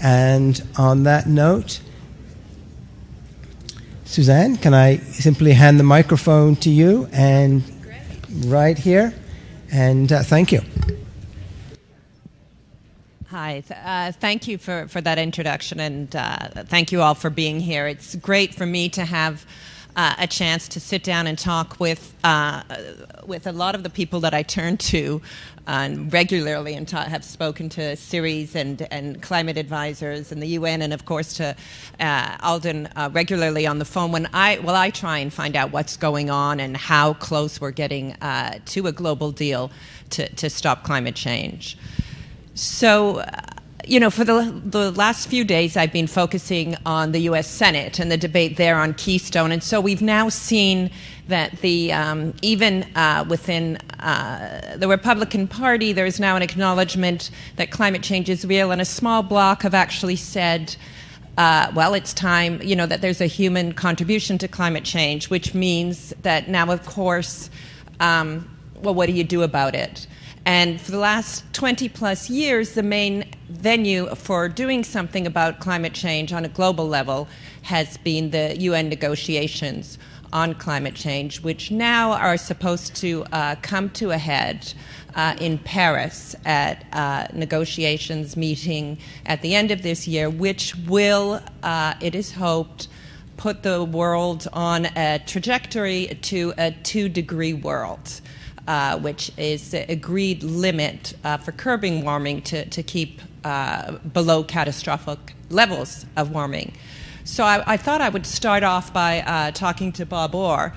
And on that note, Suzanne, can I simply hand the microphone to you and right here? And thank you. Hi, thank you for that introduction, and thank you all for being here. It's great for me to have a chance to sit down and talk with a lot of the people that I turn to regularly, and have spoken to Ceres and climate advisors and the UN, and of course to Alden regularly on the phone when I try and find out what's going on and how close we're getting to a global deal to stop climate change. So, for the last few days, I've been focusing on the U.S. Senate and the debate there on Keystone. And so we've now seen that even within the Republican Party, there is now an acknowledgement that climate change is real. And a small bloc have actually said, well, it's time, that there's a human contribution to climate change, which means that now, of course, well, what do you do about it? And for the last 20-plus years, the main venue for doing something about climate change on a global level has been the UN negotiations on climate change, which now are supposed to come to a head in Paris at negotiations meeting at the end of this year, which will, it is hoped, put the world on a trajectory to a 2-degree world. Which is the agreed limit for curbing warming to keep below catastrophic levels of warming. So I thought I would start off by talking to Bob Orr,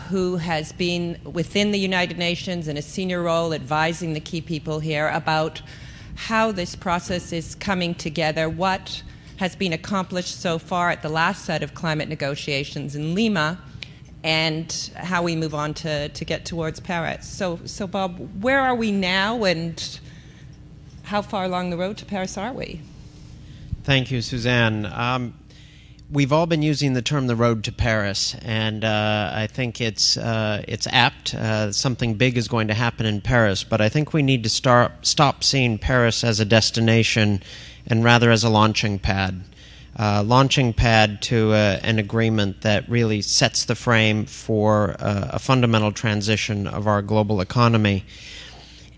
who has been within the United Nations in a senior role advising the key people here about how this process is coming together, what has been accomplished so far at the last set of climate negotiations in Lima, and how we move on to get towards Paris. So Bob, where are we now, and how far along the road to Paris are we? Thank you, Suzanne. We've all been using the term "the road to Paris," and I think it's apt. Something big is going to happen in Paris, but I think we need to stop seeing Paris as a destination and rather as a launching pad. To an agreement that really sets the frame for a fundamental transition of our global economy.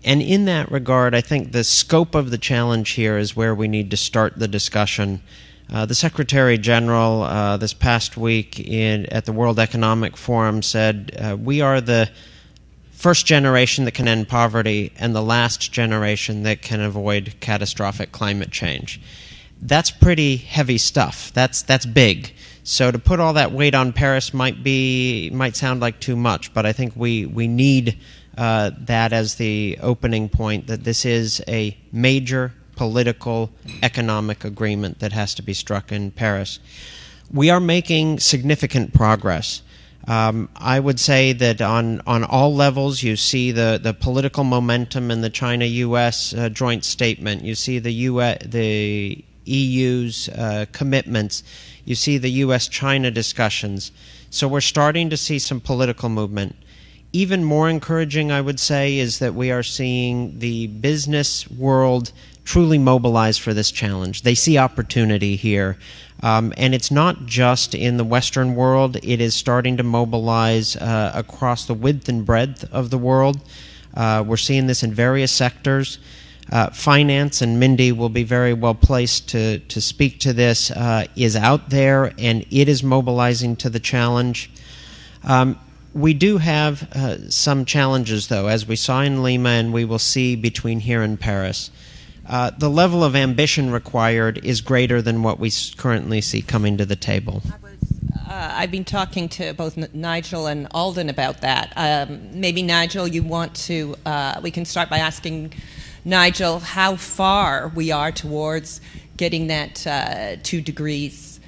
And in that regard, I think the scope of the challenge here is where we need to start the discussion. The Secretary General this past week at the World Economic Forum said, we are the first generation that can end poverty and the last generation that can avoid catastrophic climate change. That's pretty heavy stuff. That's big. So to put all that weight on Paris might sound like too much, but I think we need that as the opening point, that this is a major political, economic agreement that has to be struck in Paris. We are making significant progress. I would say that on all levels, you see the political momentum in the China-U.S. Joint statement. You see the EU's commitments. You see the U.S.-China discussions. So we're starting to see some political movement. Even more encouraging, I would say, is that we are seeing the business world truly mobilize for this challenge. They see opportunity here. And it's not just in the Western world. It is starting to mobilize across the width and breadth of the world. We're seeing this in various sectors. Finance, and Mindy will be very well placed to speak to this, is out there, and it is mobilizing to the challenge. We do have some challenges, though, as we saw in Lima and we will see between here and Paris. The level of ambition required is greater than what we currently see coming to the table. I've been talking to both Nigel and Alden about that. Maybe, Nigel, you want to, we can start by asking Nigel how far we are towards getting that 2 degrees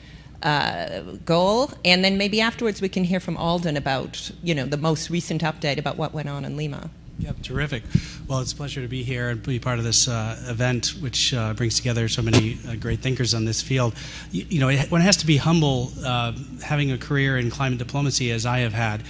goal, and then maybe afterwards we can hear from Alden about, the most recent update about what went on in Lima. Yep, terrific. Well, it's a pleasure to be here and be part of this event, which brings together so many great thinkers on this field. One has to be humble, having a career in climate diplomacy as I have had.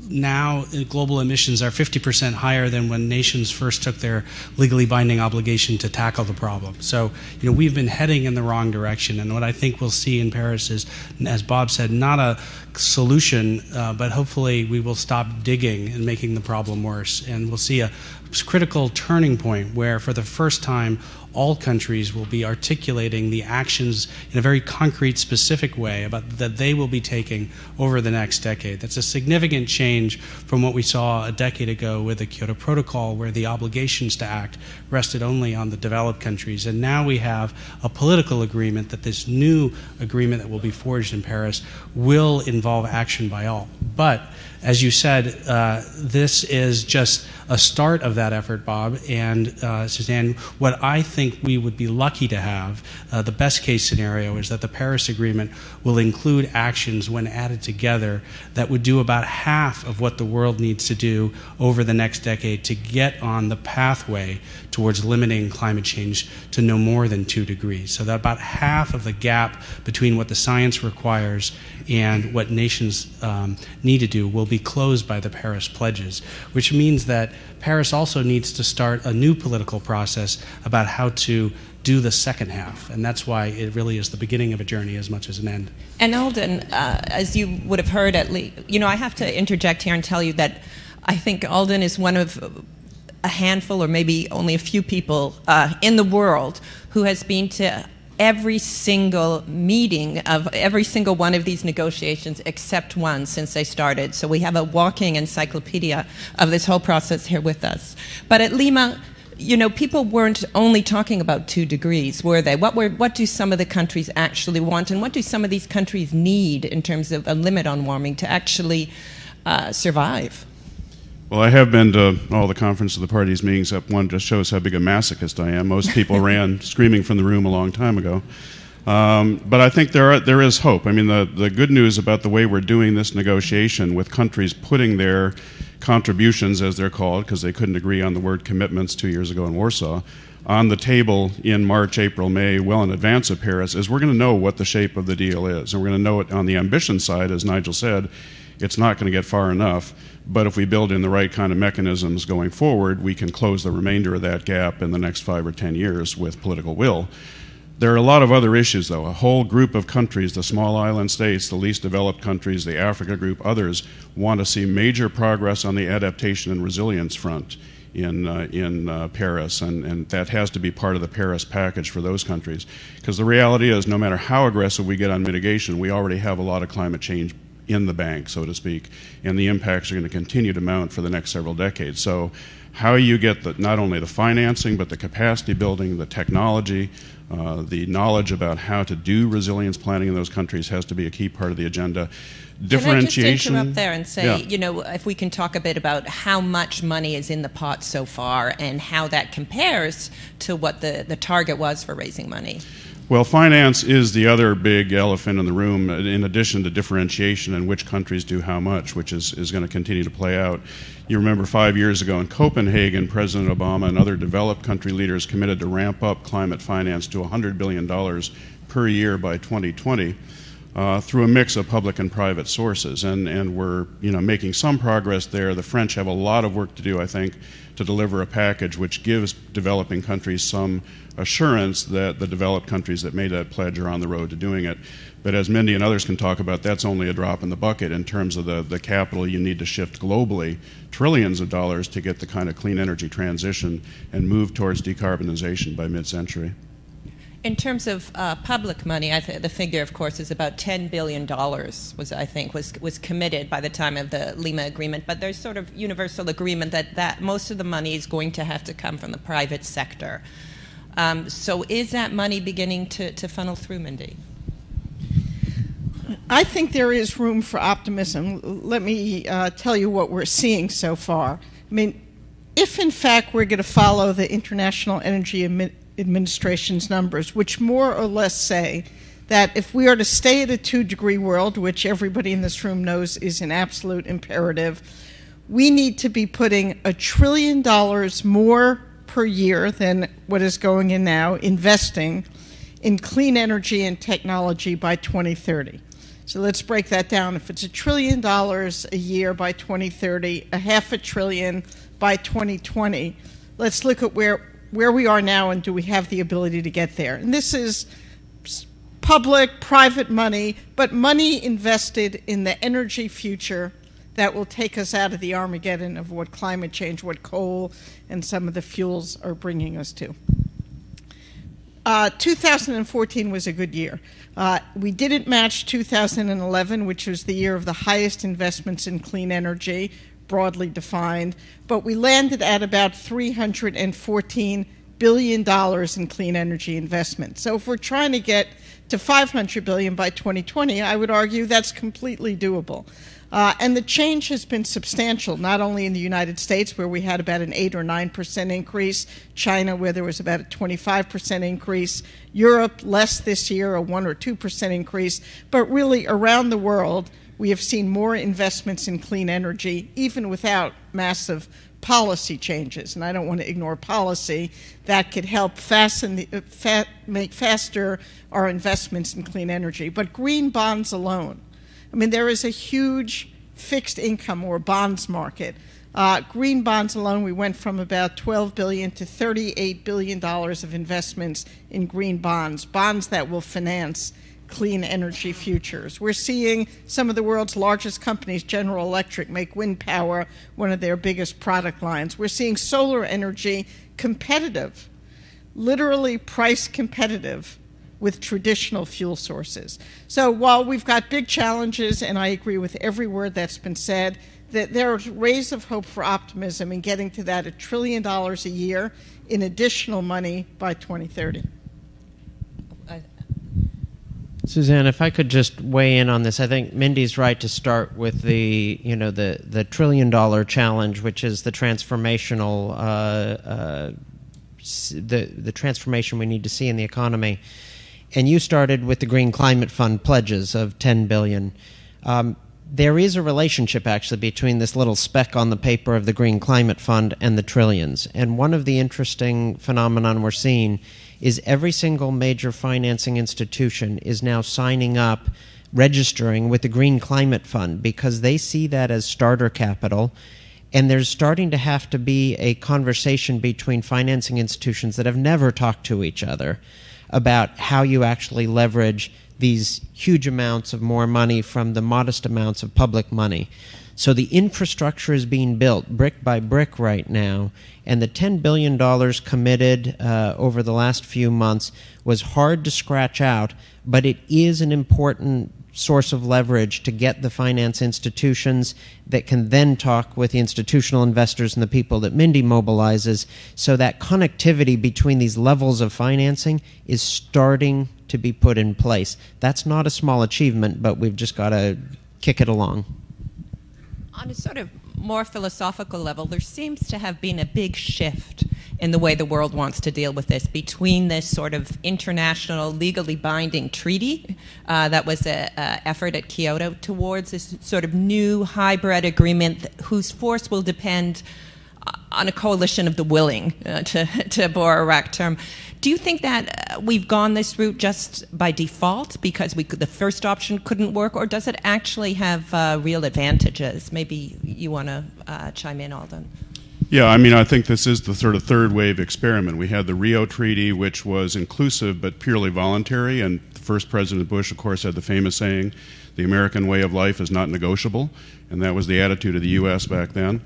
Now, global emissions are 50% higher than when nations first took their legally binding obligation to tackle the problem. So, we've been heading in the wrong direction. And what I think we'll see in Paris is, as Bob said, not a solution, but hopefully we will stop digging and making the problem worse. And we'll see a critical turning point where, for the first time, all countries will be articulating the actions in a very concrete, specific way that they will be taking over the next decade. That's a significant change from what we saw a decade ago with the Kyoto Protocol, where the obligations to act rested only on the developed countries. And now we have a political agreement that this new agreement that will be forged in Paris will involve action by all. But as you said, this is just a start of that effort, Bob. And Suzanne, what I think we would be lucky to have, the best case scenario, is that the Paris Agreement will include actions when added together that would do about half of what the world needs to do over the next decade to get on the pathway towards limiting climate change to no more than 2 degrees. So that about half of the gap between what the science requires and what nations need to do will be closed by the Paris pledges, which means that Paris also needs to start a new political process about how to do the second half. And that's why it really is the beginning of a journey as much as an end. And Alden, as you would have heard, at least, I have to interject here and tell you that I think Alden is one of a handful, or maybe only a few people in the world who has been to every single meeting of every single one of these negotiations except one since they started. So we have a walking encyclopedia of this whole process here with us. But at Lima, people weren't only talking about 2 degrees, were they? What do some of the countries actually want, and what do some of these countries need in terms of a limit on warming to actually survive? Well, I have been to all the Conference of the Parties meetings. One just shows how big a masochist I am. Most people ran screaming from the room a long time ago. But I think there is hope. I mean, the good news about the way we're doing this negotiation, with countries putting their contributions, as they're called, because they couldn't agree on the word commitments 2 years ago in Warsaw, on the table in March, April, May, well in advance of Paris, is we're going to know what the shape of the deal is. And we're going to know it on the ambition side, as Nigel said. It's not going to get far enough, but if we build in the right kind of mechanisms going forward, we can close the remainder of that gap in the next 5 or 10 years with political will. There are a lot of other issues, though. A whole group of countries, the small island states, the least developed countries, the Africa group, others, want to see major progress on the adaptation and resilience front in Paris, and that has to be part of the Paris package for those countries. Because the reality is, no matter how aggressive we get on mitigation, we already have a lot of climate change in the bank, so to speak, and the impacts are going to continue to mount for the next several decades. So how you get not only the financing, but the capacity building, the technology, the knowledge about how to do resilience planning in those countries has to be a key part of the agenda. Differentiation. Can I just interrupt there and say, if we can talk a bit about how much money is in the pot so far and how that compares to what the target was for raising money? Well, finance is the other big elephant in the room, in addition to differentiation and which countries do how much, which is going to continue to play out. You remember 5 years ago in Copenhagen, President Obama and other developed country leaders committed to ramp up climate finance to $100 billion per year by 2020 through a mix of public and private sources. And we're making some progress there. The French have a lot of work to do, I think, to deliver a package which gives developing countries some assurance that the developed countries that made that pledge are on the road to doing it. But as Mindy and others can talk about, that's only a drop in the bucket in terms of the capital you need to shift globally, trillions of dollars to get the kind of clean energy transition and move towards decarbonization by mid-century. In terms of public money, the figure, of course, is about $10 billion was committed by the time of the Lima Agreement. But there's sort of universal agreement that most of the money is going to have to come from the private sector. So is that money beginning to funnel through, Mindy? I think there is room for optimism. Let me tell you what we're seeing so far. I mean, if in fact we're going to follow the International Energy Administration's numbers, which more or less say that if we are to stay at a 2-degree world, which everybody in this room knows is an absolute imperative, we need to be putting $1 trillion more per year than what is going in now, investing in clean energy and technology by 2030. So let's break that down. If it's $1 trillion a year by 2030, $500 billion by 2020, let's look at where we are now and do we have the ability to get there. And this is public, private money, but money invested in the energy future that will take us out of the Armageddon of what climate change, what coal and some of the fuels are bringing us to. 2014 was a good year. We didn't match 2011, which was the year of the highest investments in clean energy, broadly defined, but we landed at about $314 billion in clean energy investment. So if we're trying to get to $500 billion by 2020, I would argue that's completely doable. And the change has been substantial, not only in the United States, where we had about an 8 or 9% increase, China, where there was about a 25% increase, Europe, less this year, a 1 or 2% increase, but really around the world, we have seen more investments in clean energy, even without massive policy changes. And I don't want to ignore policy. That could help make faster our investments in clean energy. But green bonds alone, I mean, there is a huge fixed income or bonds market. Green bonds alone, we went from about $12 billion to $38 billion of investments in green bonds, bonds that will finance clean energy futures. We're seeing some of the world's largest companies, General Electric, make wind power one of their biggest product lines. We're seeing solar energy competitive, literally price competitive with traditional fuel sources. So while we've got big challenges, and I agree with every word that's been said, that there are rays of hope for optimism in getting to that $1 trillion a year in additional money by 2030. Suzanne, if I could just weigh in on this, I think Mindy's right to start with the $1 trillion challenge, which is the transformational the transformation we need to see in the economy. And you started with the Green Climate Fund pledges of $10 billion. There is a relationship, actually, between this little speck on the paper of the Green Climate Fund and the trillions. And one of the interesting phenomenon we're seeing is every single major financing institution is now signing up, registering with the Green Climate Fund because they see that as starter capital. And there's starting to have to be a conversation between financing institutions that have never talked to each other about how you actually leverage these huge amounts of more money from the modest amounts of public money. So the infrastructure is being built brick by brick right now, and the $10 billion committed over the last few months was hard to scratch out, but it is an important source of leverage to get the finance institutions that can then talk with the institutional investors and the people that Mindy mobilizes. So that connectivity between these levels of financing is starting to be put in place. That's not a small achievement, but we've just got to kick it along. On a sort of more philosophical level, there seems to have been a big shift in the way the world wants to deal with this between this sort of international legally binding treaty that was an effort at Kyoto towards this sort of new hybrid agreement whose force will depend on a coalition of the willing, to borrow a RAC term. Do you think that we've gone this route just by default because the first option couldn't work, or does it actually have real advantages? Maybe you want to chime in, Alden. Yeah, I mean, I think this is the sort of third wave experiment. We had the Rio Treaty, which was inclusive but purely voluntary, and the first President Bush, of course, had the famous saying, the American way of life is not negotiable, and that was the attitude of the U.S. back then.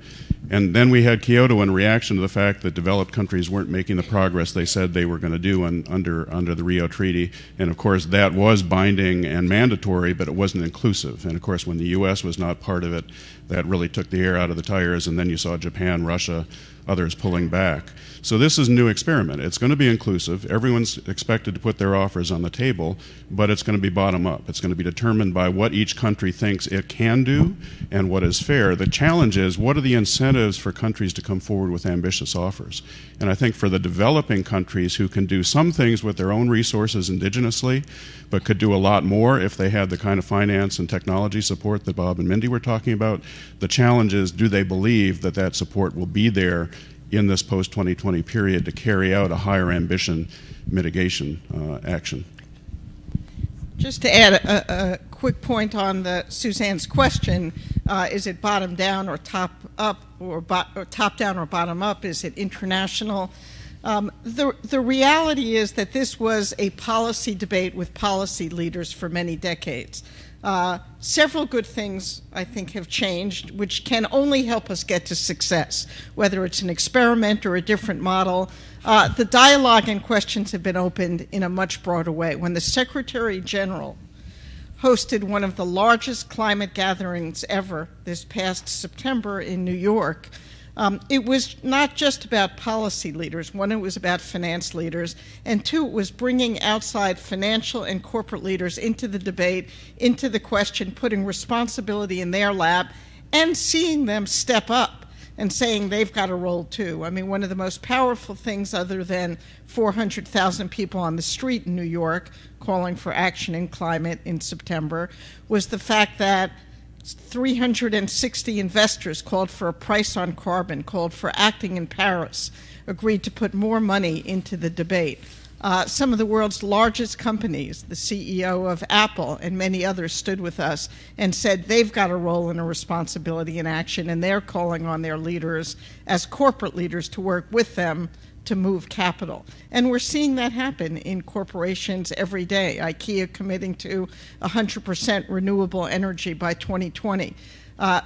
And then we had Kyoto in reaction to the fact that developed countries weren't making the progress they said they were going to do under the Rio Treaty. And of course, that was binding and mandatory, but it wasn't inclusive. And of course, when the U.S. was not part of it, that really took the air out of the tires. And then you saw Japan, Russia, others pulling back. So this is a new experiment. It's going to be inclusive. Everyone's expected to put their offers on the table, but it's going to be bottom up. It's going to be determined by what each country thinks it can do and what is fair. The challenge is, what are the incentives for countries to come forward with ambitious offers? And I think for the developing countries who can do some things with their own resources indigenously, but could do a lot more if they had the kind of finance and technology support that Bob and Mindy were talking about, the challenge is, do they believe that that support will be there in this post-2020 period to carry out a higher ambition mitigation action? Just to add a quick point on Suzanne's question, is it bottom down or top up, or top down or bottom up? Is it international? The reality is that this was a policy debate with policy leaders for many decades. Several good things, I think, have changed, which can only help us get to success, whether it's an experiment or a different model. The dialogue and questions have been opened in a much broader way. When the Secretary General hosted one of the largest climate gatherings ever this past September in New York, it was not just about policy leaders. One, it was about finance leaders. And two, it was bringing outside financial and corporate leaders into the debate, into the question, putting responsibility in their lap, and seeing them step up and saying they've got a role too. I mean, one of the most powerful things, other than 400,000 people on the street in New York calling for action in climate in September, was the fact that 360 investors called for a price on carbon, called for acting in Paris, agreed to put more money into the debate. Some of the world's largest companies, the CEO of Apple and many others, stood with us and said they've got a role and a responsibility in action, and they're calling on their leaders as corporate leaders to work with them to move capital. And we're seeing that happen in corporations every day. IKEA committing to 100% renewable energy by 2020.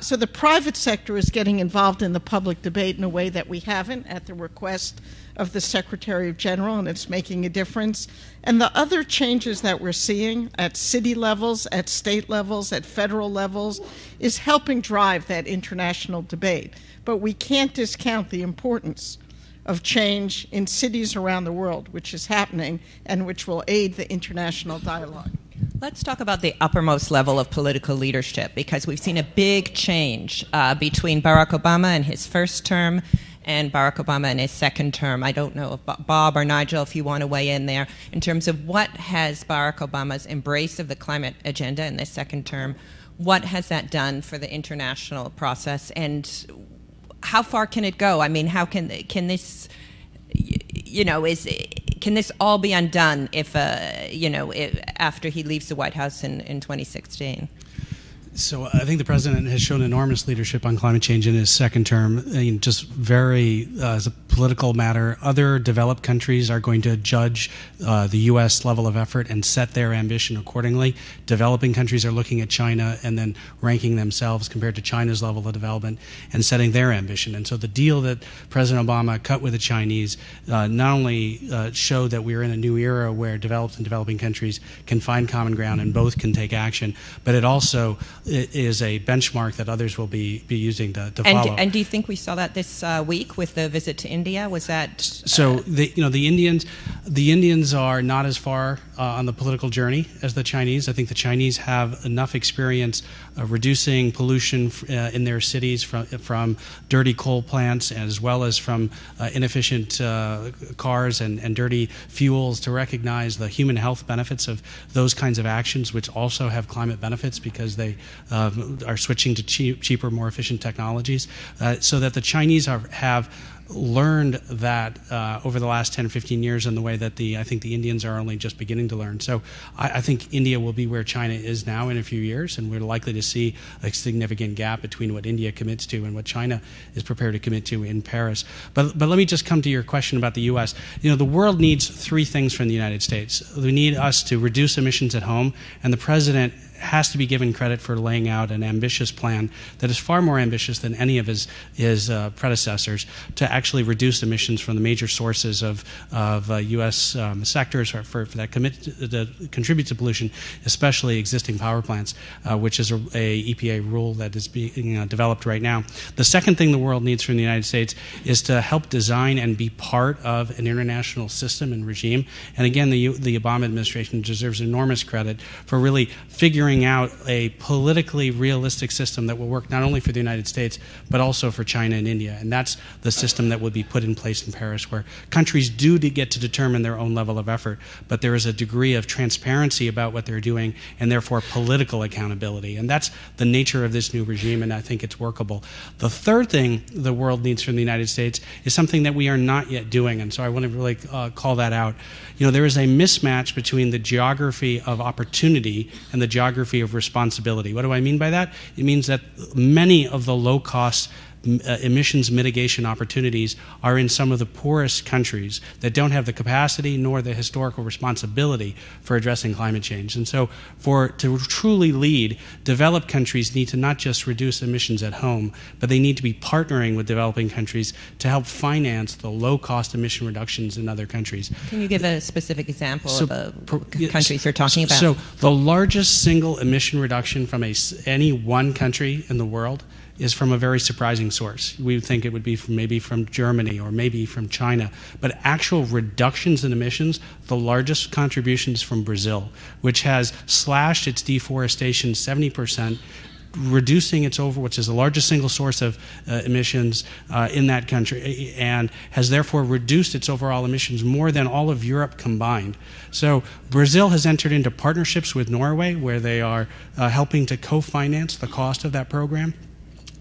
So the private sector is getting involved in the public debate in a way that we haven't, at the request of the Secretary General, and it's making a difference. And the other changes that we're seeing at city levels, at state levels, at federal levels, is helping drive that international debate. But we can't discount the importance of change in cities around the world, which is happening and which will aid the international dialogue. Let's talk about the uppermost level of political leadership, because we've seen a big change between Barack Obama in his first term and Barack Obama in his second term. I don't know if Bob or Nigel, if you want to weigh in there, in terms of what has Barack Obama's embrace of the climate agenda in this second term, what has that done for the international process, and how far can it go? I mean, how can this, can this all be undone if, after he leaves the White House in 2016? So I think the president has shown enormous leadership on climate change in his second term. I mean, just very, as a political matter, other developed countries are going to judge the U.S. level of effort and set their ambition accordingly. Developing countries are looking at China and then ranking themselves compared to China's level of development and setting their ambition. And so the deal that President Obama cut with the Chinese not only showed that we're in a new era where developed and developing countries can find common ground and both can take action, but it also is a benchmark that others will be using to follow. And do you think we saw that this week with the visit to India? Was that so? The Indians are not as far on the political journey as the Chinese. I think the Chinese have enough experience reducing pollution in their cities from dirty coal plants, as well as from inefficient cars and dirty fuels, to recognize the human health benefits of those kinds of actions, which also have climate benefits because they are switching to cheaper, more efficient technologies, so that the Chinese have learned that over the last 10 or 15 years in the way that I think the Indians are only just beginning to learn. So I think India will be where China is now in a few years, and we're likely to see a significant gap between what India commits to and what China is prepared to commit to in Paris. But let me just come to your question about the U.S. The world needs three things from the United States. We need us to reduce emissions at home, and the president has to be given credit for laying out an ambitious plan that is far more ambitious than any of his predecessors to actually reduce emissions from the major sources of U.S. sectors for that contribute to pollution, especially existing power plants, which is a EPA rule that is being developed right now. The second thing the world needs from the United States is to help design and be part of an international system and regime. And again, the Obama administration deserves enormous credit for really figuring out a politically realistic system that will work not only for the United States, but also for China and India. And that's the system that would be put in place in Paris, where countries do get to determine their own level of effort, but there is a degree of transparency about what they're doing and therefore political accountability. And that's the nature of this new regime, and I think it's workable. The third thing the world needs from the United States is something that we are not yet doing, and so I want to really call that out. You know, there is a mismatch between the geography of opportunity and the geography of responsibility. What do I mean by that? It means that many of the low-cost emissions mitigation opportunities are in some of the poorest countries that don't have the capacity nor the historical responsibility for addressing climate change. And so to truly lead, developed countries need to not just reduce emissions at home, but they need to be partnering with developing countries to help finance the low-cost emission reductions in other countries. Can you give a specific example of countries you're talking about? So the largest single emission reduction from any one country in the world is from a very surprising source. We would think it would be maybe from Germany or maybe from China. But actual reductions in emissions, the largest contributions from Brazil, which has slashed its deforestation 70%, reducing its which is the largest single source of emissions in that country, and has therefore reduced its overall emissions more than all of Europe combined. So Brazil has entered into partnerships with Norway where they are helping to co-finance the cost of that program.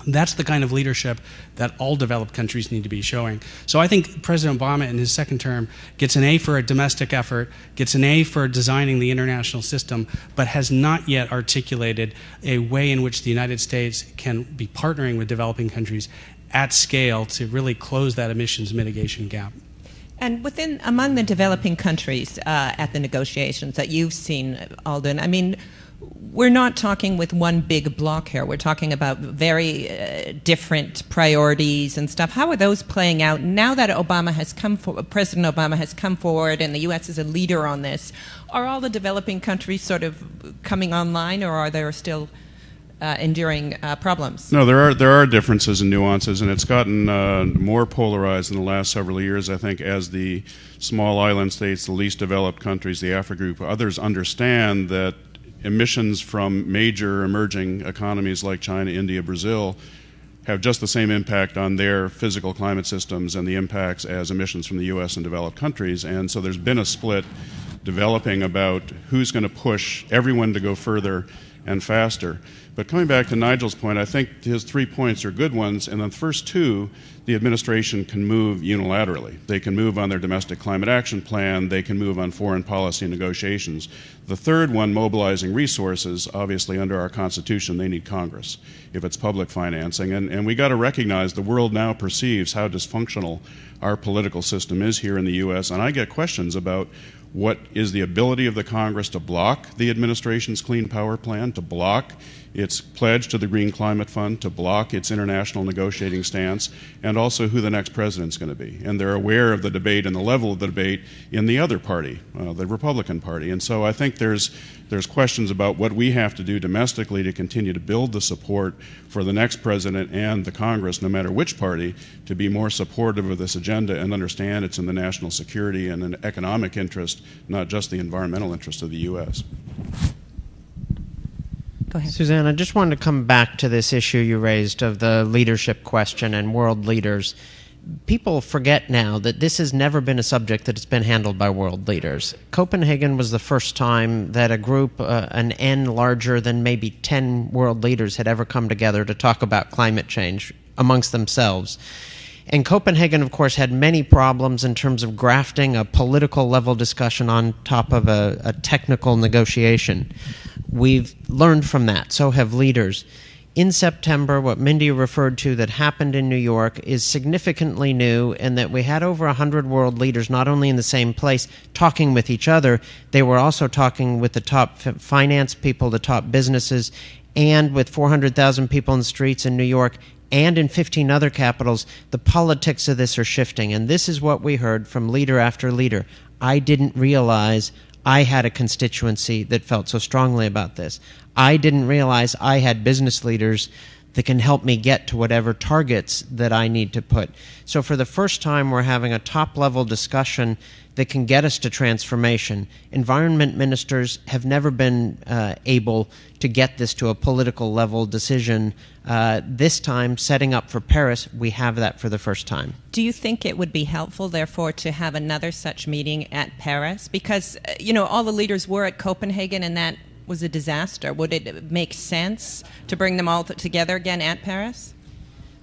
That's the kind of leadership that all developed countries need to be showing. So I think President Obama in his second term gets an A for a domestic effort, gets an A for designing the international system, but has not yet articulated a way in which the United States can be partnering with developing countries at scale to really close that emissions mitigation gap. And among the developing countries at the negotiations that you've seen, Alden, I mean, we're not talking with one big block here. We're talking about very different priorities and stuff. How are those playing out now that President Obama has come forward and the U.S. is a leader on this? Are all the developing countries sort of coming online, or are there still enduring problems? No, there are differences and nuances, and it's gotten more polarized in the last several years, I think, as the small island states, the least developed countries, the Africa group, others understand that emissions from major emerging economies like China, India, Brazil have just the same impact on their physical climate systems and the impacts as emissions from the U.S. and developed countries. And so there's been a split developing about who's going to push everyone to go further and faster. But coming back to Nigel's point, I think his 3 points are good ones, and the first two, the administration can move unilaterally. They can move on their domestic climate action plan, they can move on foreign policy negotiations. The third one, mobilizing resources, obviously under our Constitution, they need Congress if it's public financing. And we got to recognize the world now perceives how dysfunctional our political system is here in the U.S., and I get questions about what is the ability of the Congress to block the administration's Clean Power Plan, to block its pledge to the Green Climate Fund, to block its international negotiating stance, and also who the next president's going to be. And they're aware of the debate and the level of the debate in the other party, the Republican Party. And so I think there's questions about what we have to do domestically to continue to build the support for the next president and the Congress, no matter which party, to be more supportive of this agenda and understand it's in the national security and an economic interest, not just the environmental interest of the U.S. Go ahead. Suzanne, I just wanted to come back to this issue you raised of the leadership question and world leaders. People forget now that this has never been a subject that has been handled by world leaders. Copenhagen was the first time that a group, an N larger than maybe 10 world leaders, had ever come together to talk about climate change amongst themselves. And Copenhagen, of course, had many problems in terms of grafting a political level discussion on top of a technical negotiation. We've learned from that, so have leaders. In September, what Mindy referred to that happened in New York is significantly new, in that we had over 100 world leaders not only in the same place talking with each other, they were also talking with the top finance people, the top businesses, and with 400,000 people in the streets in New York and in 15 other capitals. The politics of this are shifting, and this is what we heard from leader after leader. I didn't realize I had a constituency that felt so strongly about this. I didn't realize I had business leaders that can help me get to whatever targets that I need to put. So for the first time, we're having a top-level discussion that can get us to transformation. Environment ministers have never been able to get this to a political level decision. This time, setting up for Paris, we have that for the first time. Do you think it would be helpful, therefore, to have another such meeting at Paris? Because, all the leaders were at Copenhagen, and that was a disaster. Would it make sense to bring them all together again at Paris?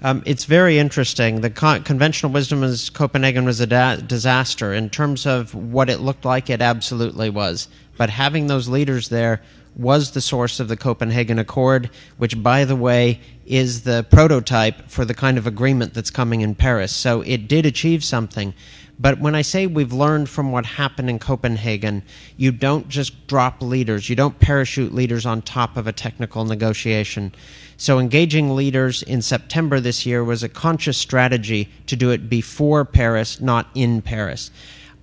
It's very interesting. The conventional wisdom is Copenhagen was a disaster. In terms of what it looked like, it absolutely was. But having those leaders there was the source of the Copenhagen Accord, which, by the way, is the prototype for the kind of agreement that's coming in Paris. So it did achieve something. But when I say we've learned from what happened in Copenhagen, you don't just drop leaders. You don't parachute leaders on top of a technical negotiation. So engaging leaders in September this year was a conscious strategy to do it before Paris, not in Paris.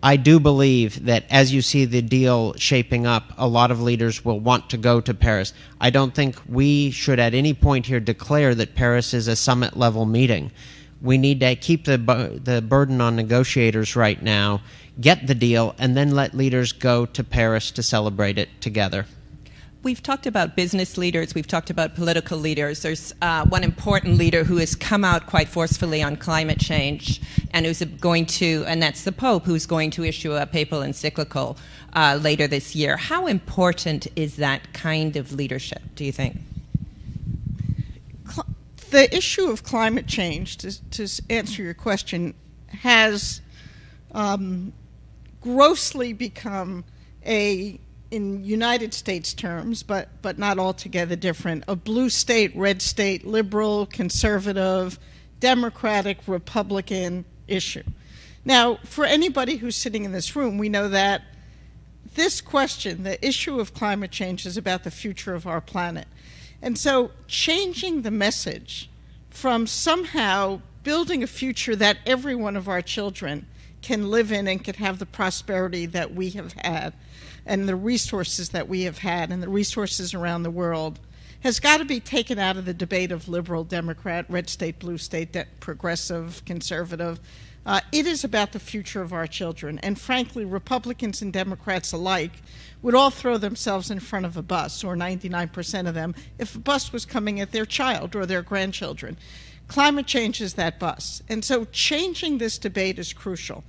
I do believe that as you see the deal shaping up, a lot of leaders will want to go to Paris. I don't think we should at any point here declare that Paris is a summit-level meeting. We need to keep the burden on negotiators right now, get the deal, and then let leaders go to Paris to celebrate it together. We've talked about business leaders, we've talked about political leaders. There's one important leader who has come out quite forcefully on climate change, and and that's the Pope, who's going to issue a papal encyclical later this year. How important is that kind of leadership, do you think? The issue of climate change, to answer your question, has grossly become in United States terms, but not altogether different, a blue state, red state, liberal, conservative, Democratic, Republican issue. Now, for anybody who's sitting in this room, we know that this question, the issue of climate change, is about the future of our planet. And so changing the message from somehow building a future that every one of our children can live in and can have the prosperity that we have had and the resources that we have had and the resources around the world has got to be taken out of the debate of liberal, Democrat, red state, blue state, progressive, conservative. It is about the future of our children. And frankly, Republicans and Democrats alike would all throw themselves in front of a bus, or 99% of them, if a bus was coming at their child or their grandchildren. Climate change is that bus. And so changing this debate is crucial.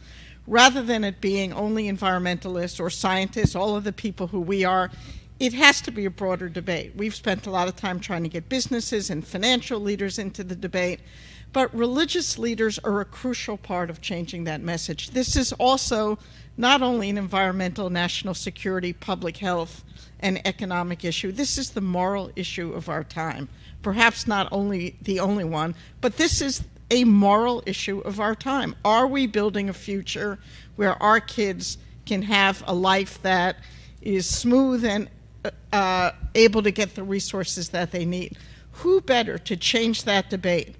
Rather than it being only environmentalists or scientists, all of the people who we are, it has to be a broader debate. We've spent a lot of time trying to get businesses and financial leaders into the debate, but religious leaders are a crucial part of changing that message. This is also not only an environmental, national security, public health, and economic issue. This is the moral issue of our time. Perhaps not only the only one, but this is a moral issue of our time. Are we building a future where our kids can have a life that is smooth and able to get the resources that they need? Who better to change that debate,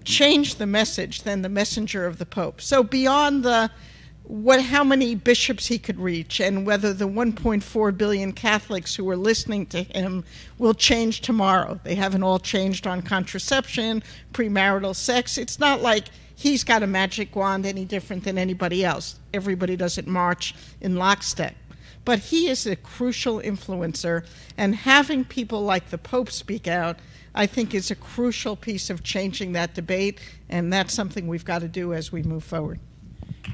change the message, than the messenger of the Pope? So beyond how many bishops he could reach and whether the 1.4 billion Catholics who are listening to him will change tomorrow. They haven't all changed on contraception, premarital sex. It's not like he's got a magic wand any different than anybody else. Everybody doesn't march in lockstep. But he is a crucial influencer, and having people like the Pope speak out, I think, is a crucial piece of changing that debate, and that's something we've got to do as we move forward.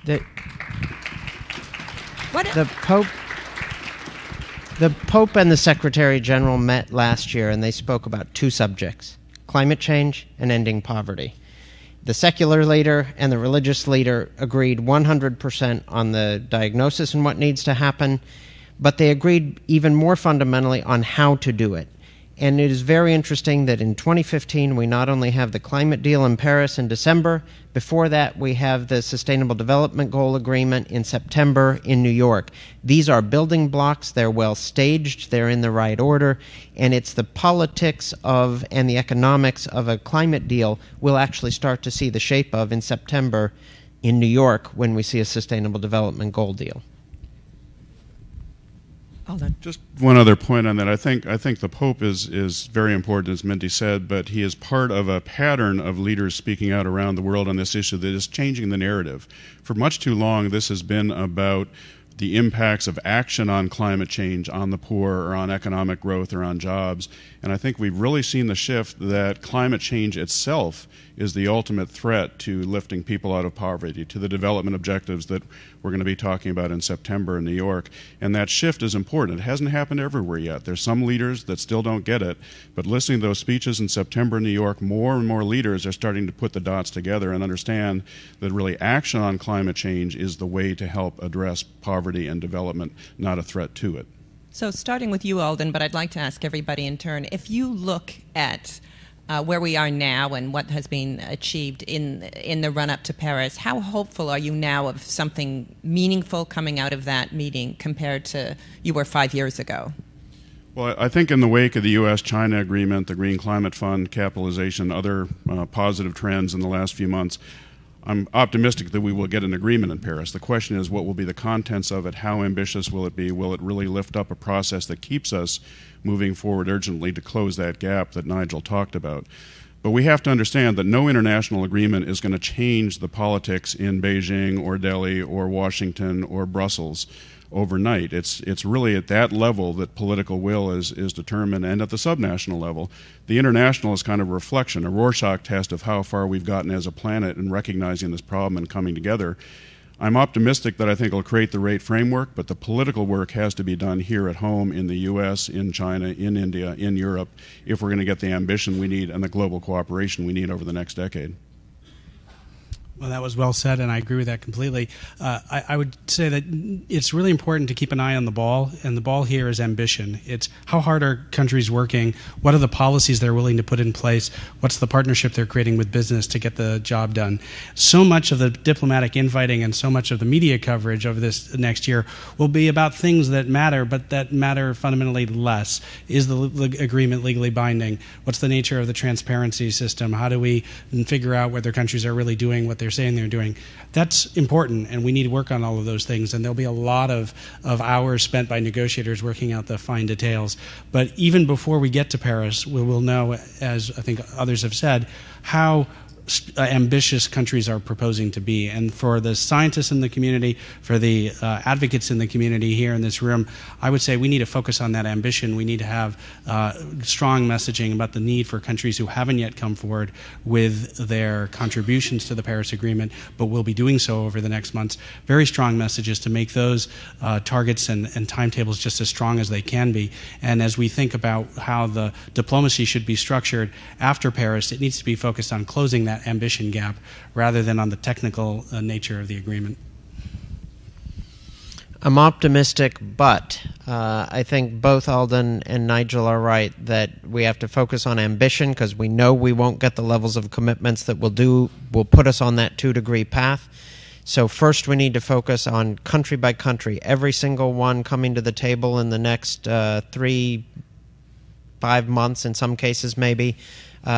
The Pope and the Secretary General met last year, and they spoke about two subjects: climate change and ending poverty. The secular leader and the religious leader agreed 100% on the diagnosis and what needs to happen, but they agreed even more fundamentally on how to do it. And it is very interesting that in 2015 we not only have the climate deal in Paris in December, before that we have the Sustainable Development Goal Agreement in September in New York. These are building blocks, they're well staged, they're in the right order, and it's the politics of and the economics of a climate deal we'll actually start to see the shape of in September in New York when we see a Sustainable Development Goal deal. Alden. Just one other point on that. I think the Pope is very important, as Mindy said, but he is part of a pattern of leaders speaking out around the world on this issue that is changing the narrative. For much too long, this has been about the impacts of action on climate change on the poor or on economic growth or on jobs. And I think we've really seen the shift that climate change itself is the ultimate threat to lifting people out of poverty, to the development objectives that we're going to be talking about in September in New York. And that shift is important. It hasn't happened everywhere yet. There's some leaders that still don't get it, but listening to those speeches in September in New York, more and more leaders are starting to put the dots together and understand that really action on climate change is the way to help address poverty and development, not a threat to it. So starting with you, Alden, but I'd like to ask everybody in turn, if you look at where we are now and what has been achieved in the run-up to Paris, how hopeful are you now of something meaningful coming out of that meeting compared to you were 5 years ago? Well, I think in the wake of the U.S.-China agreement, the Green Climate Fund capitalization, other positive trends in the last few months, I'm optimistic that we will get an agreement in Paris. The question is, what will be the contents of it? How ambitious will it be? Will it really lift up a process that keeps us moving forward urgently to close that gap that Nigel talked about? But we have to understand that no international agreement is going to change the politics in Beijing or Delhi or Washington or Brussels overnight. It's really at that level that political will is determined, and at the subnational level. The international is kind of a reflection, a Rorschach test of how far we've gotten as a planet in recognizing this problem and coming together. I'm optimistic that I think it'll create the right framework, but the political work has to be done here at home in the U.S., in China, in India, in Europe, if we're going to get the ambition we need and the global cooperation we need over the next decade. Well, that was well said, and I agree with that completely. I would say that it's really important to keep an eye on the ball, and the ball here is ambition. It's how hard are countries working, what are the policies they're willing to put in place, what's the partnership they're creating with business to get the job done. So much of the diplomatic infighting and so much of the media coverage over this next year will be about things that matter, but that matter fundamentally less. Is the agreement legally binding? What's the nature of the transparency system? How do we figure out whether countries are really doing what they're saying they're doing? That's important, and we need to work on all of those things, and there'll be a lot of hours spent by negotiators working out the fine details. But even before we get to Paris, we will know, as I think others have said, how ambitious countries are proposing to be. And for the scientists in the community, for the advocates in the community here in this room, I would say we need to focus on that ambition. We need to have strong messaging about the need for countries who haven't yet come forward with their contributions to the Paris Agreement, but will be doing so over the next months. Very strong messages to make those targets and timetables just as strong as they can be. And as we think about how the diplomacy should be structured after Paris, it needs to be focused on closing that ambition gap rather than on the technical nature of the agreement. I'm optimistic, but I think both Alden and Nigel are right that we have to focus on ambition because we know we won't get the levels of commitments that will put us on that 2-degree path. So first we need to focus on country by country, every single one coming to the table in the next 3-5 months, in some cases maybe,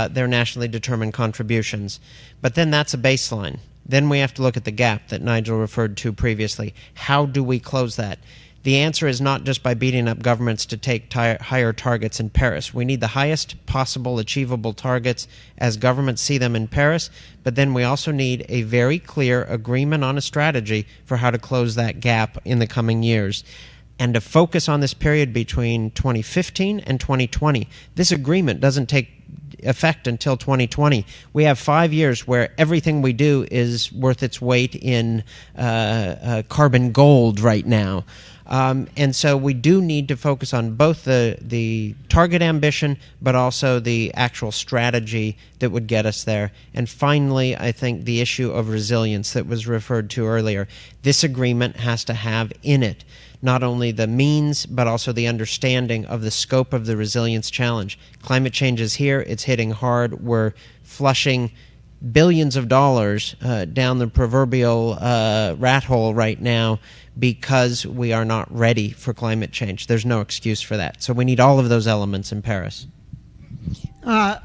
their nationally determined contributions. But then that's a baseline. Then we have to look at the gap that Nigel referred to previously. How do we close that? The answer is not just by beating up governments to take higher targets in Paris. We need the highest possible achievable targets as governments see them in Paris, but then we also need a very clear agreement on a strategy for how to close that gap in the coming years. And to focus on this period between 2015 and 2020. This agreement doesn't take effect until 2020. We have 5 years where everything we do is worth its weight in carbon gold right now. And so we do need to focus on both the target ambition, but also the actual strategy that would get us there. And finally, I think the issue of resilience that was referred to earlier. This agreement has to have in it not only the means, but also the understanding of the scope of the resilience challenge. Climate change is here. It's hitting hard. We're flushing billions of dollars down the proverbial rat hole right now because we are not ready for climate change. There's no excuse for that. So we need all of those elements in Paris. I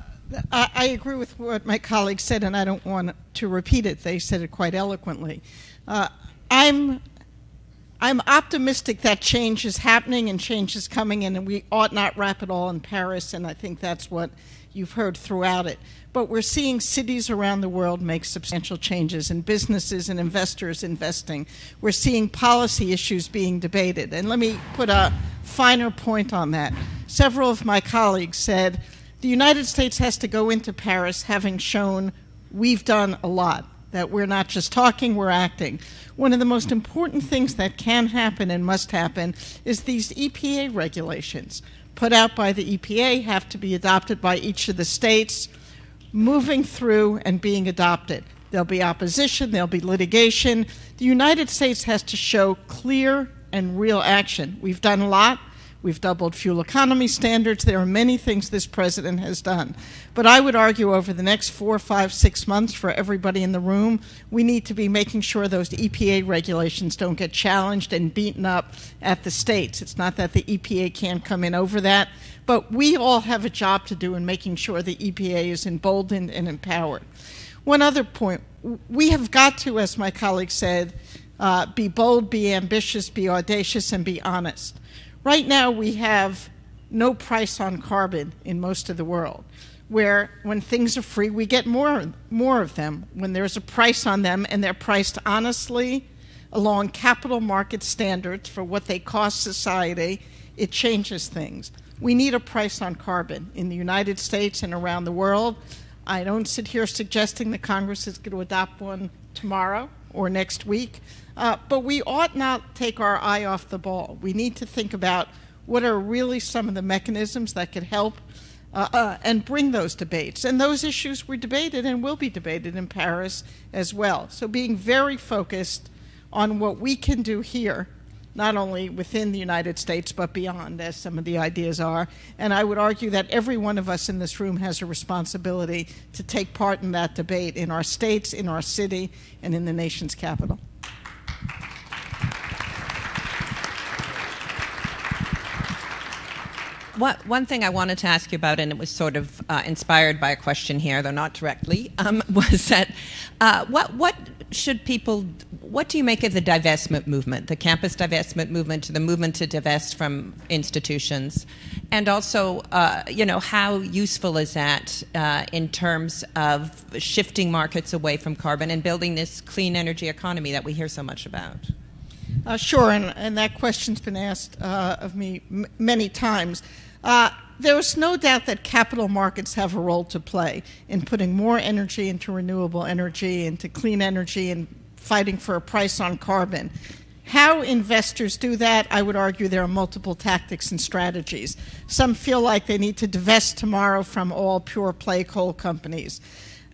agree with what my colleague said, and I don't want to repeat it. They said it quite eloquently. I'm optimistic that change is happening and change is coming, and we ought not wrap it all in Paris, and I think that's what you've heard throughout it. But we're seeing cities around the world make substantial changes, and businesses and investors investing. We're seeing policy issues being debated. And let me put a finer point on that. Several of my colleagues said the United States has to go into Paris having shown we've done a lot, that we're not just talking, we're acting. One of the most important things that can happen and must happen is these EPA regulations put out by the EPA have to be adopted by each of the states, moving through and being adopted. There'll be opposition, there'll be litigation. The United States has to show clear and real action. We've done a lot. We've doubled fuel economy standards. There are many things this president has done. But I would argue over the next 4, 5, 6 months for everybody in the room, we need to be making sure those EPA regulations don't get challenged and beaten up at the states. It's not that the EPA can't come in over that, but we all have a job to do in making sure the EPA is emboldened and empowered. One other point, we have got to, as my colleague said, be bold, be ambitious, be audacious, and be honest. Right now, we have no price on carbon in most of the world, where when things are free, we get more of them. When there's a price on them and they're priced honestly along capital market standards for what they cost society, it changes things. We need a price on carbon in the United States and around the world. I don't sit here suggesting that Congress is going to adopt one tomorrow or next week. But we ought not take our eye off the ball. We need to think about what are really some of the mechanisms that could help and bring those debates. And those issues were debated and will be debated in Paris as well. So being very focused on what we can do here, not only within the United States but beyond, as some of the ideas are. And I would argue that every one of us in this room has a responsibility to take part in that debate in our states, in our city, and in the nation's capital. One thing I wanted to ask you about, and it was sort of inspired by a question here, though not directly, was that what do you make of the divestment movement, the campus divestment movement, the movement to divest from institutions, and also, how useful is that in terms of shifting markets away from carbon and building this clean energy economy that we hear so much about? Sure, and that question's been asked of me many times. There is no doubt that capital markets have a role to play in putting more energy into renewable energy, into clean energy, and fighting for a price on carbon. How investors do that, I would argue there are multiple tactics and strategies. Some feel like they need to divest tomorrow from all pure play coal companies.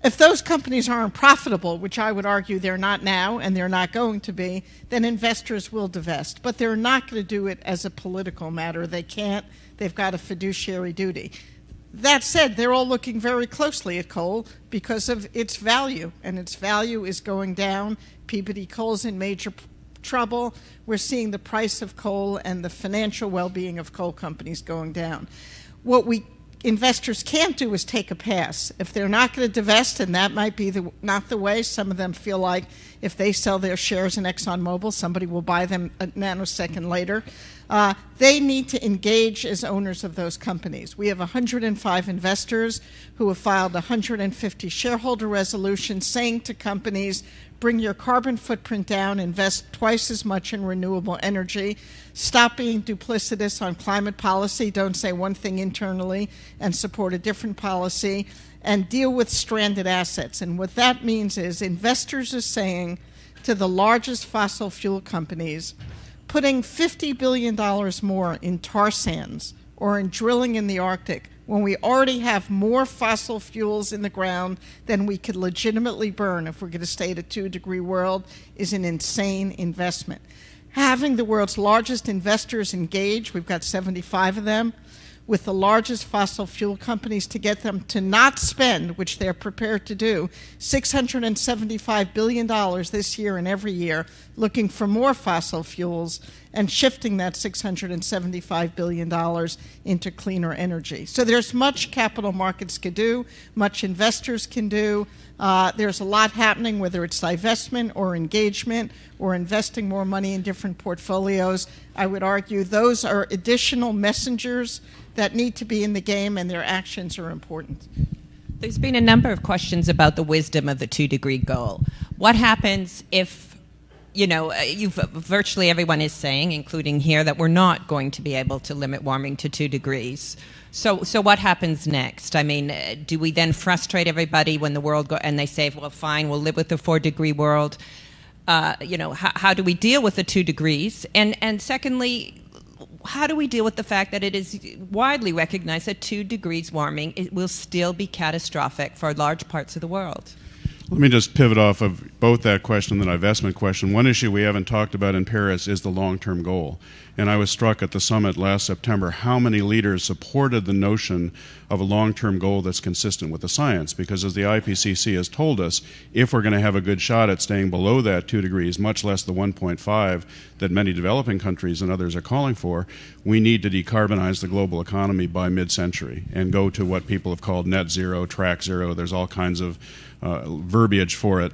If those companies aren't profitable, which I would argue they're not now and they're not going to be, then investors will divest. But they're not going to do it as a political matter. They can't. They've got a fiduciary duty. That said, they're all looking very closely at coal because of its value, and its value is going down. Peabody Coal's in major trouble. We're seeing the price of coal and the financial well-being of coal companies going down. What investors can't do is take a pass. If they're not going to divest, and that might be not the way, some of them feel like if they sell their shares in ExxonMobil, somebody will buy them a nanosecond later. They need to engage as owners of those companies. We have 105 investors who have filed 150 shareholder resolutions saying to companies, bring your carbon footprint down, invest twice as much in renewable energy, stop being duplicitous on climate policy, don't say one thing internally and support a different policy, and deal with stranded assets. And what that means is investors are saying to the largest fossil fuel companies, putting $50 billion more in tar sands or in drilling in the Arctic when we already have more fossil fuels in the ground than we could legitimately burn if we're going to stay at a 2-degree world is an insane investment. having the world's largest investors engage, we've got 75 of them, with the largest fossil fuel companies to get them to not spend, which they're prepared to do, $675 billion this year and every year looking for more fossil fuels and shifting that $675 billion into cleaner energy. So there's much capital markets can do, much investors can do. There's a lot happening, whether it's divestment or engagement or investing more money in different portfolios. I would argue those are additional messengers that need to be in the game, and their actions are important. There's been a number of questions about the wisdom of the 2-degree goal. What happens if, virtually everyone is saying, including here, that we're not going to be able to limit warming to 2 degrees. So what happens next? I mean, do we then frustrate everybody when the world and they say, well, fine, we'll live with the 4-degree world? How do we deal with the 2 degrees? And secondly, how do we deal with the fact that it is widely recognized that 2 degrees warming will still be catastrophic for large parts of the world? Let me just pivot off of both that question and the divestment question. One issue we haven't talked about in Paris is the long-term goal. And I was struck at the summit last September how many leaders supported the notion of a long-term goal that's consistent with the science. Because as the IPCC has told us, if we're going to have a good shot at staying below that 2 degrees, much less the 1.5 that many developing countries and others are calling for, we need to decarbonize the global economy by mid-century and go to what people have called net zero, track zero. There's all kinds of verbiage for it.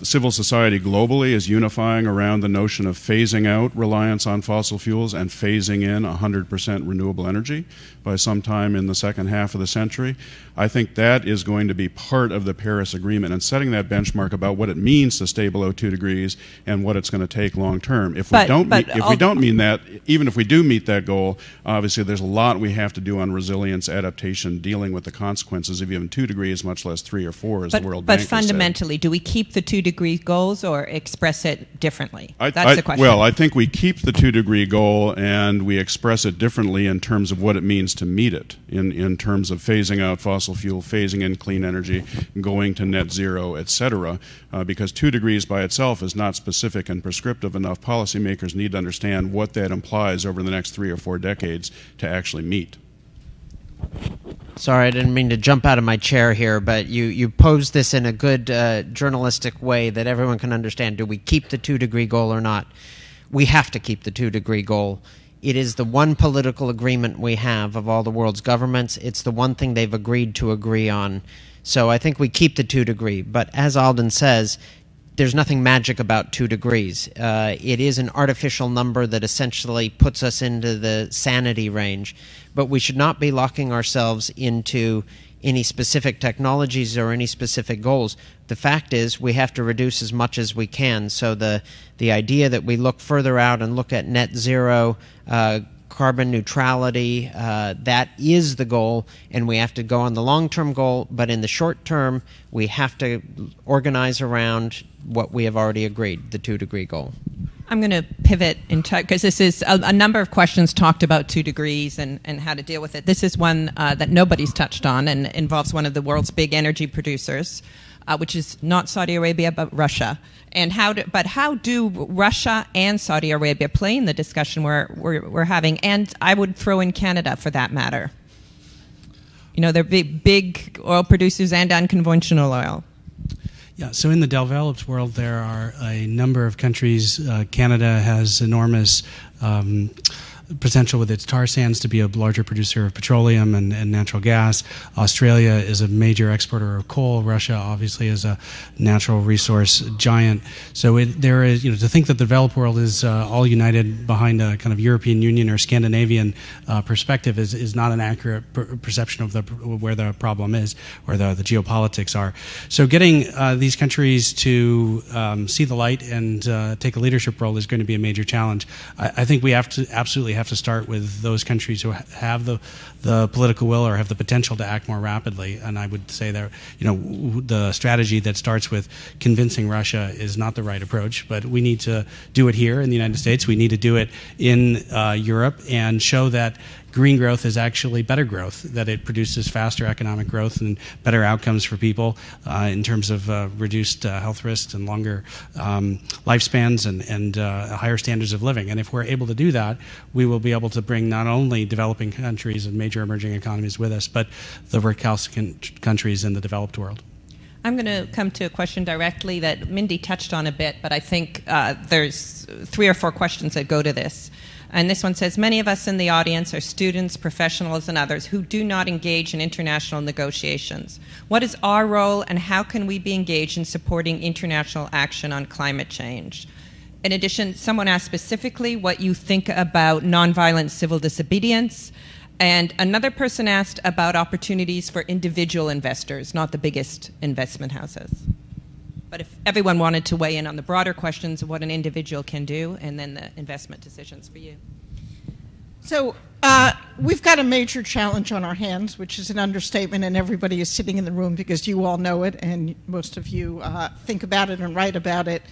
Civil society globally is unifying around the notion of phasing out reliance on fossil fuels and phasing in 100% renewable energy by sometime in the second half of the century. I think that is going to be part of the Paris Agreement and setting that benchmark about what it means to stay below 2 degrees and what it's going to take long term. If we don't mean that, even if we do meet that goal, obviously there's a lot we have to do on resilience, adaptation, dealing with the consequences of even 2 degrees, much less 3 or 4, as the World Bank has said. But fundamentally, do we keep the 2-degree goals or express it differently? That's the question. Well, I think we keep the 2-degree goal and we express it differently in terms of what it means to meet it, in terms of phasing out fossil fuel, phasing in clean energy, going to net zero, etc. Because 2 degrees by itself is not specific and prescriptive enough. Policymakers need to understand what that implies over the next 3 or 4 decades to actually meet. Sorry, I didn't mean to jump out of my chair here, but you posed this in a good journalistic way that everyone can understand. Do we keep the 2-degree goal or not? We have to keep the 2-degree goal. It is the one political agreement we have of all the world's governments. It's the one thing they've agreed to agree on. So I think we keep the 2-degree. But as Alden says, there's nothing magic about 2 degrees. It is an artificial number that essentially puts us into the sanity range. But we should not be locking ourselves into any specific technologies or any specific goals. The fact is we have to reduce as much as we can. So the idea that we look further out and look at net zero, carbon neutrality, that is the goal, and we have to go on the long-term goal, but in the short term, we have to organize around what we have already agreed, the 2-degree goal. I'm going to pivot because this is a number of questions talked about 2 degrees and how to deal with it. This is one that nobody's touched on and involves one of the world's big energy producers, which is not Saudi Arabia but Russia. And how do Russia and Saudi Arabia play in the discussion we're having? And I would throw in Canada for that matter. They're big oil producers and unconventional oil. Yeah, so in the developed world, there are a number of countries. Canada has enormous potential with its tar sands to be a larger producer of petroleum and natural gas. Australia is a major exporter of coal. Russia obviously is a natural resource giant. So there is, to think that the developed world is all united behind a kind of European Union or Scandinavian perspective is not an accurate perception of where the problem is, where the geopolitics are. So getting these countries to see the light and take a leadership role is going to be a major challenge. I think we have to absolutely have have to start with those countries who have the political will or have the potential to act more rapidly. And I would say that, the strategy that starts with convincing Russia is not the right approach, but we need to do it here in the United States. We need to do it in Europe and show that green growth is actually better growth, that it produces faster economic growth and better outcomes for people in terms of reduced health risks and longer lifespans and higher standards of living. And if we're able to do that, we will be able to bring not only developing countries and major emerging economies with us, but the recalcitrant countries in the developed world. I'm going to come to a question directly that Mindy touched on a bit, but I think there's 3 or 4 questions that go to this. And this one says, many of us in the audience are students, professionals, and others who do not engage in international negotiations. What is our role, and how can we be engaged in supporting international action on climate change? In addition, someone asked specifically what you think about nonviolent civil disobedience. And another person asked about opportunities for individual investors, not the biggest investment houses. But if everyone wanted to weigh in on the broader questions of what an individual can do, and then the investment decisions for you. So we've got a major challenge on our hands, which is an understatement, and everybody is sitting in the room because you all know it, and most of you think about it and write about it.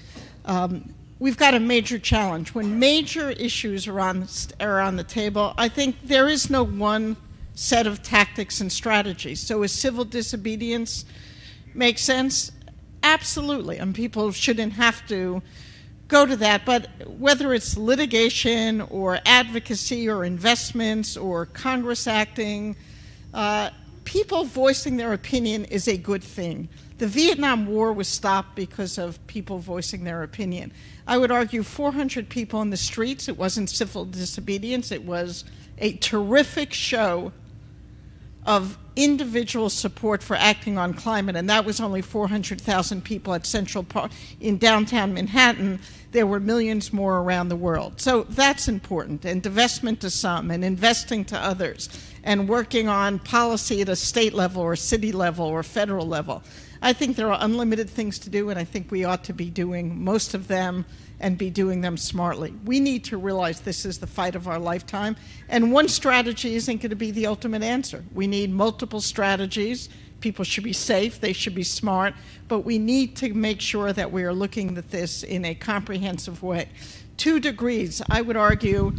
We've got a major challenge. When major issues are on the table, I think there is no one set of tactics and strategies. So is civil disobedience make sense? Absolutely, and people shouldn't have to go to that, but whether it's litigation or advocacy or investments or Congress acting, people voicing their opinion is a good thing. The Vietnam War was stopped because of people voicing their opinion. I would argue 400 people in the streets, it wasn't civil disobedience, it was a terrific show of individual support for acting on climate, and that was only 400,000 people at Central Park in downtown Manhattan. There were millions more around the world. So that's important, and divestment to some, and investing to others, and working on policy at a state level or city level or federal level. I think there are unlimited things to do, and I think we ought to be doing most of them and be doing them smartly. We need to realize this is the fight of our lifetime, and one strategy isn't going to be the ultimate answer. We need multiple strategies. People should be safe, they should be smart, but we need to make sure that we are looking at this in a comprehensive way. 2 degrees, I would argue,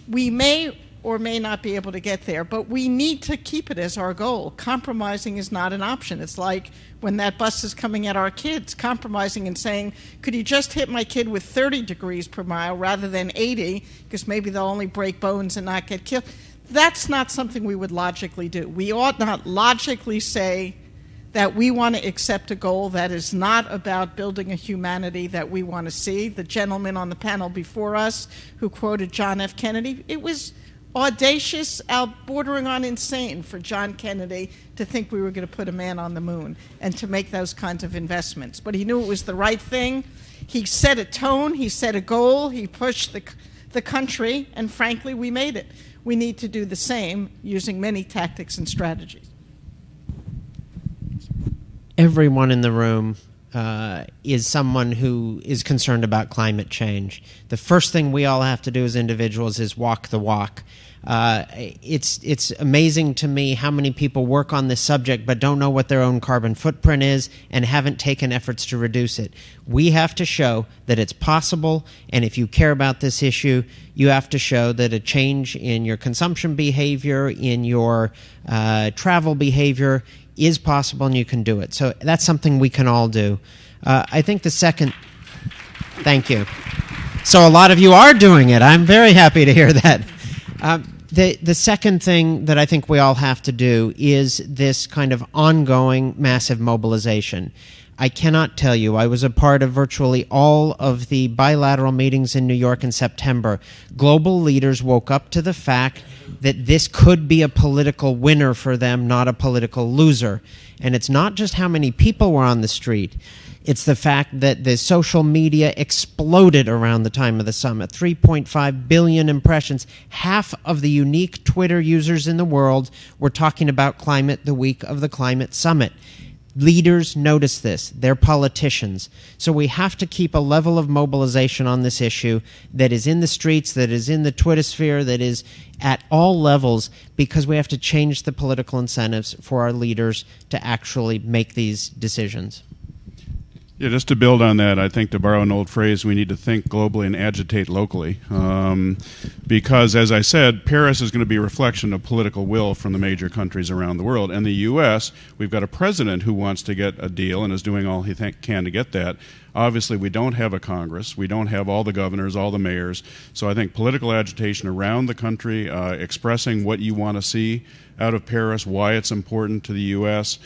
we may or may not be able to get there, but we need to keep it as our goal. Compromising is not an option. It's like when that bus is coming at our kids, compromising and saying, could you just hit my kid with 30 degrees per mile rather than 80, because maybe they'll only break bones and not get killed. That's not something we would logically do. We ought not logically say that we want to accept a goal that is not about building a humanity that we want to see. The gentleman on the panel before us who quoted John F. Kennedy, it was audacious, bordering on insane for John Kennedy to think we were going to put a man on the moon and to make those kinds of investments. But he knew it was the right thing. He set a tone, he set a goal, he pushed the country, and frankly, we made it. We need to do the same using many tactics and strategies. Everyone in the room is someone who is concerned about climate change. The first thing we all have to do as individuals is walk the walk. It's amazing to me how many people work on this subject but don't know what their own carbon footprint is and haven't taken efforts to reduce it. We have to show that it's possible, and if you care about this issue, you have to show that a change in your consumption behavior, in your travel behavior, is possible and you can do it. So that's something we can all do. I think the second... Thank you. So a lot of you are doing it. I'm very happy to hear that. The second thing that I think we all have to do is this kind of ongoing massive mobilization. I cannot tell you, I was a part of virtually all of the bilateral meetings in New York in September. Global leaders woke up to the fact that this could be a political winner for them, not a political loser. And it's not just how many people were on the street. It's the fact that the social media exploded around the time of the summit. 3.5 billion impressions. Half of the unique Twitter users in the world were talking about climate the week of the climate summit. Leaders notice this. They're politicians. So we have to keep a level of mobilization on this issue that is in the streets, that is in the Twitter sphere, that is at all levels, because we have to change the political incentives for our leaders to actually make these decisions. Yeah, just to build on that, I think, to borrow an old phrase, we need to think globally and agitate locally. Because, as I said, Paris is going to be a reflection of political will from the major countries around the world. And the U.S., we've got a president who wants to get a deal and is doing all he can to get that. Obviously, we don't have a Congress. We don't have all the governors, all the mayors. So I think political agitation around the country, expressing what you want to see out of Paris, why it's important to the U.S.,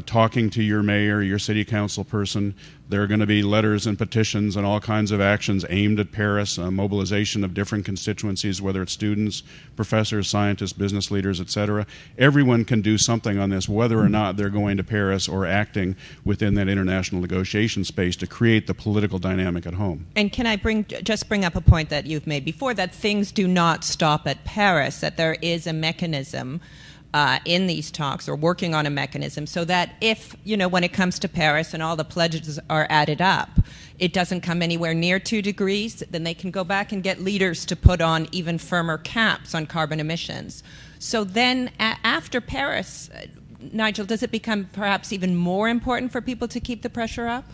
talking to your mayor, your city council person. There are going to be letters and petitions and all kinds of actions aimed at Paris, mobilization of different constituencies, whether it's students, professors, scientists, business leaders, etc. Everyone can do something on this, whether or not they're going to Paris or acting within that international negotiation space to create the political dynamic at home. And can I just bring up a point that you've made before, that things do not stop at Paris, that there is a mechanism in these talks, or working on a mechanism, so that if, when it comes to Paris and all the pledges are added up, it doesn't come anywhere near 2 degrees, then they can go back and get leaders to put on even firmer caps on carbon emissions. So then after Paris, Nigel, does it become perhaps even more important for people to keep the pressure up?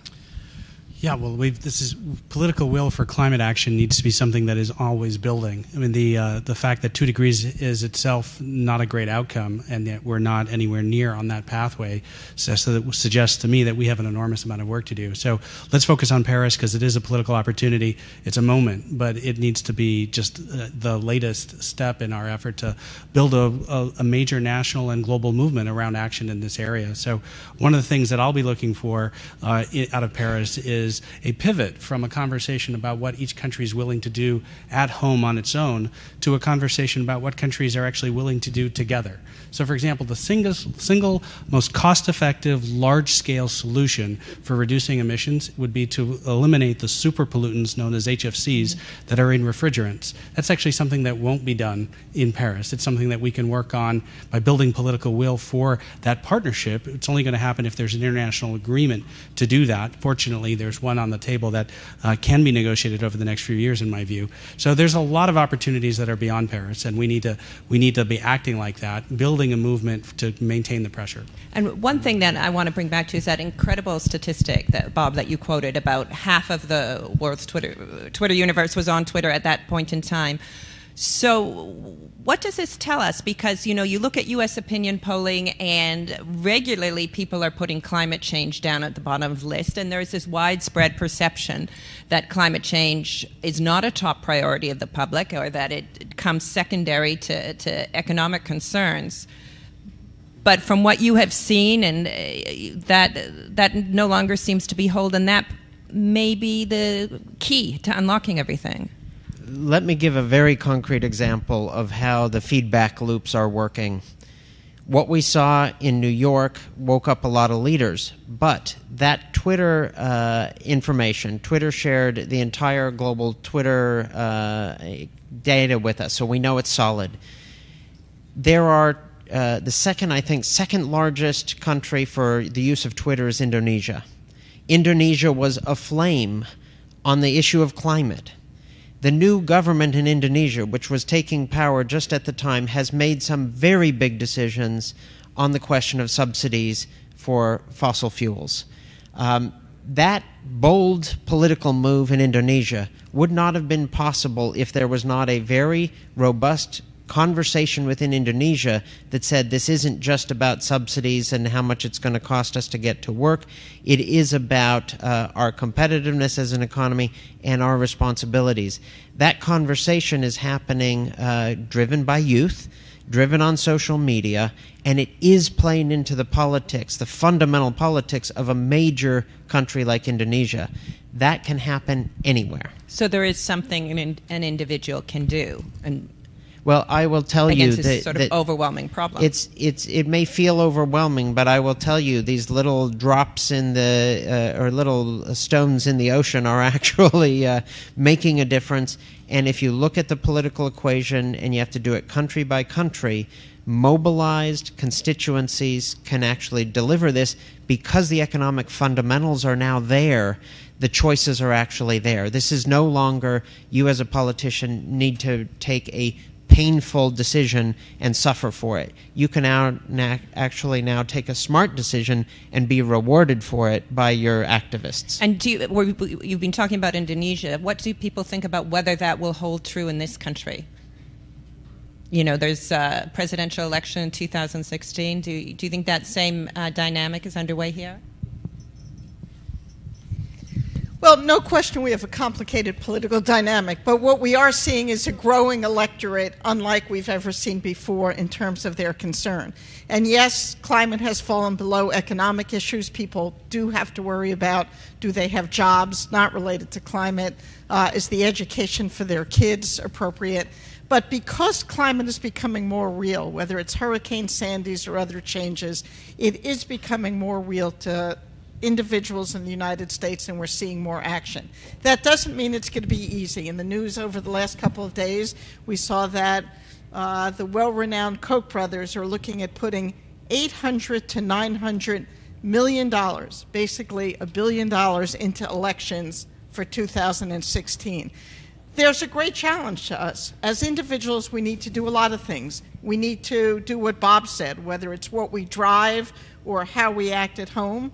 Yeah, well, this is political will for climate action needs to be something that is always building. I mean, the fact that 2 degrees is itself not a great outcome, and yet we're not anywhere near on that pathway, suggests to me that we have an enormous amount of work to do. So let's focus on Paris, because it is a political opportunity. It's a moment, but it needs to be just the latest step in our effort to build a major national and global movement around action in this area. So one of the things that I'll be looking for out of Paris is a pivot from a conversation about what each country is willing to do at home on its own to a conversation about what countries are actually willing to do together. So, for example, the single most cost-effective, large-scale solution for reducing emissions would be to eliminate the super pollutants known as HFCs that are in refrigerants. That's actually something that won't be done in Paris. It's something that we can work on by building political will for that partnership. It's only going to happen if there's an international agreement to do that. Fortunately, there's one on the table that can be negotiated over the next few years, in my view. So there's a lot of opportunities that are beyond Paris, and we need to be acting like that, building a movement to maintain the pressure. And one thing that I want to bring back to is that incredible statistic that, Bob, that you quoted, about half of the world's Twitter universe was on Twitter at that point in time. So what does this tell us? Because, you look at U.S. opinion polling, and regularly people are putting climate change down at the bottom of the list, and there's this widespread perception that climate change is not a top priority of the public, or that it comes secondary to economic concerns. But from what you have seen, and that no longer seems to be holding, that may be the key to unlocking everything. Let me give a very concrete example of how the feedback loops are working. What we saw in New York woke up a lot of leaders, but that Twitter information, Twitter shared the entire global Twitter data with us, so we know it's solid. There are the second largest country for the use of Twitter is Indonesia. Indonesia was aflame on the issue of climate. The new government in Indonesia, which was taking power just at the time, has made some very big decisions on the question of subsidies for fossil fuels. That bold political move in Indonesia would not have been possible if there was not a very robust conversation within Indonesia that said this isn't just about subsidies and how much it's going to cost us to get to work. It is about our competitiveness as an economy and our responsibilities. That conversation is happening driven by youth, driven on social media, and it is playing into the politics, the fundamental politics of a major country like Indonesia. That can happen anywhere. So there is something an individual can do, and well, I will tell you that this sort of overwhelming problem. It may feel overwhelming, but I will tell you these little drops in the or little stones in the ocean are actually making a difference. And if you look at the political equation and you have to do it country by country, mobilized constituencies can actually deliver this because the economic fundamentals are now there. The choices are actually there. This is no longer you as a politician need to take a painful decision and suffer for it. You can actually now take a smart decision and be rewarded for it by your activists. And you've been talking about Indonesia. What do people think about whether that will hold true in this country? You know, there's a presidential election in 2016. Do you think that same dynamic is underway here? Well, no question we have a complicated political dynamic, but what we are seeing is a growing electorate unlike we've ever seen before in terms of their concern. And yes, climate has fallen below economic issues. People do have to worry about, do they have jobs not related to climate? Is the education for their kids appropriate? But because climate is becoming more real, whether it's Hurricane Sandy's or other changes, it is becoming more real to individuals in the United States, and we're seeing more action. That doesn't mean it's going to be easy. In the news over the last couple of days, we saw that the well-renowned Koch brothers are looking at putting $800 to $900 million, basically $1 billion, into elections for 2016. There's a great challenge to us. As individuals, we need to do a lot of things. We need to do what Bob said, whether it's what we drive or how we act at home.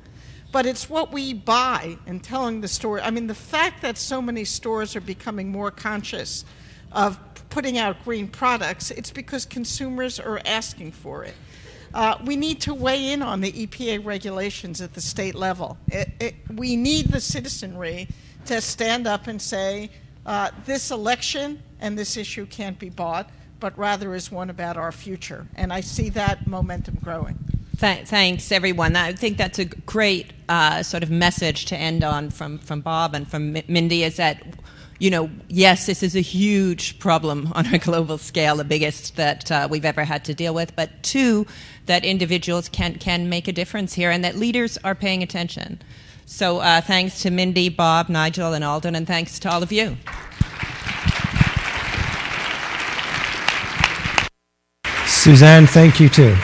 But it's what we buy and telling the story. I mean, the fact that so many stores are becoming more conscious of putting out green products, it's because consumers are asking for it. We need to weigh in on the EPA regulations at the state level. We need the citizenry to stand up and say, this election and this issue can't be bought, but rather is one about our future. And I see that momentum growing. Thanks, everyone. I think that's a great sort of message to end on from Bob and from Mindy, is that, you know, yes, this is a huge problem on a global scale, the biggest that we've ever had to deal with, but two, that individuals can make a difference here and that leaders are paying attention. So thanks to Mindy, Bob, Nigel, and Alden, and thanks to all of you. Suzanne, thank you too.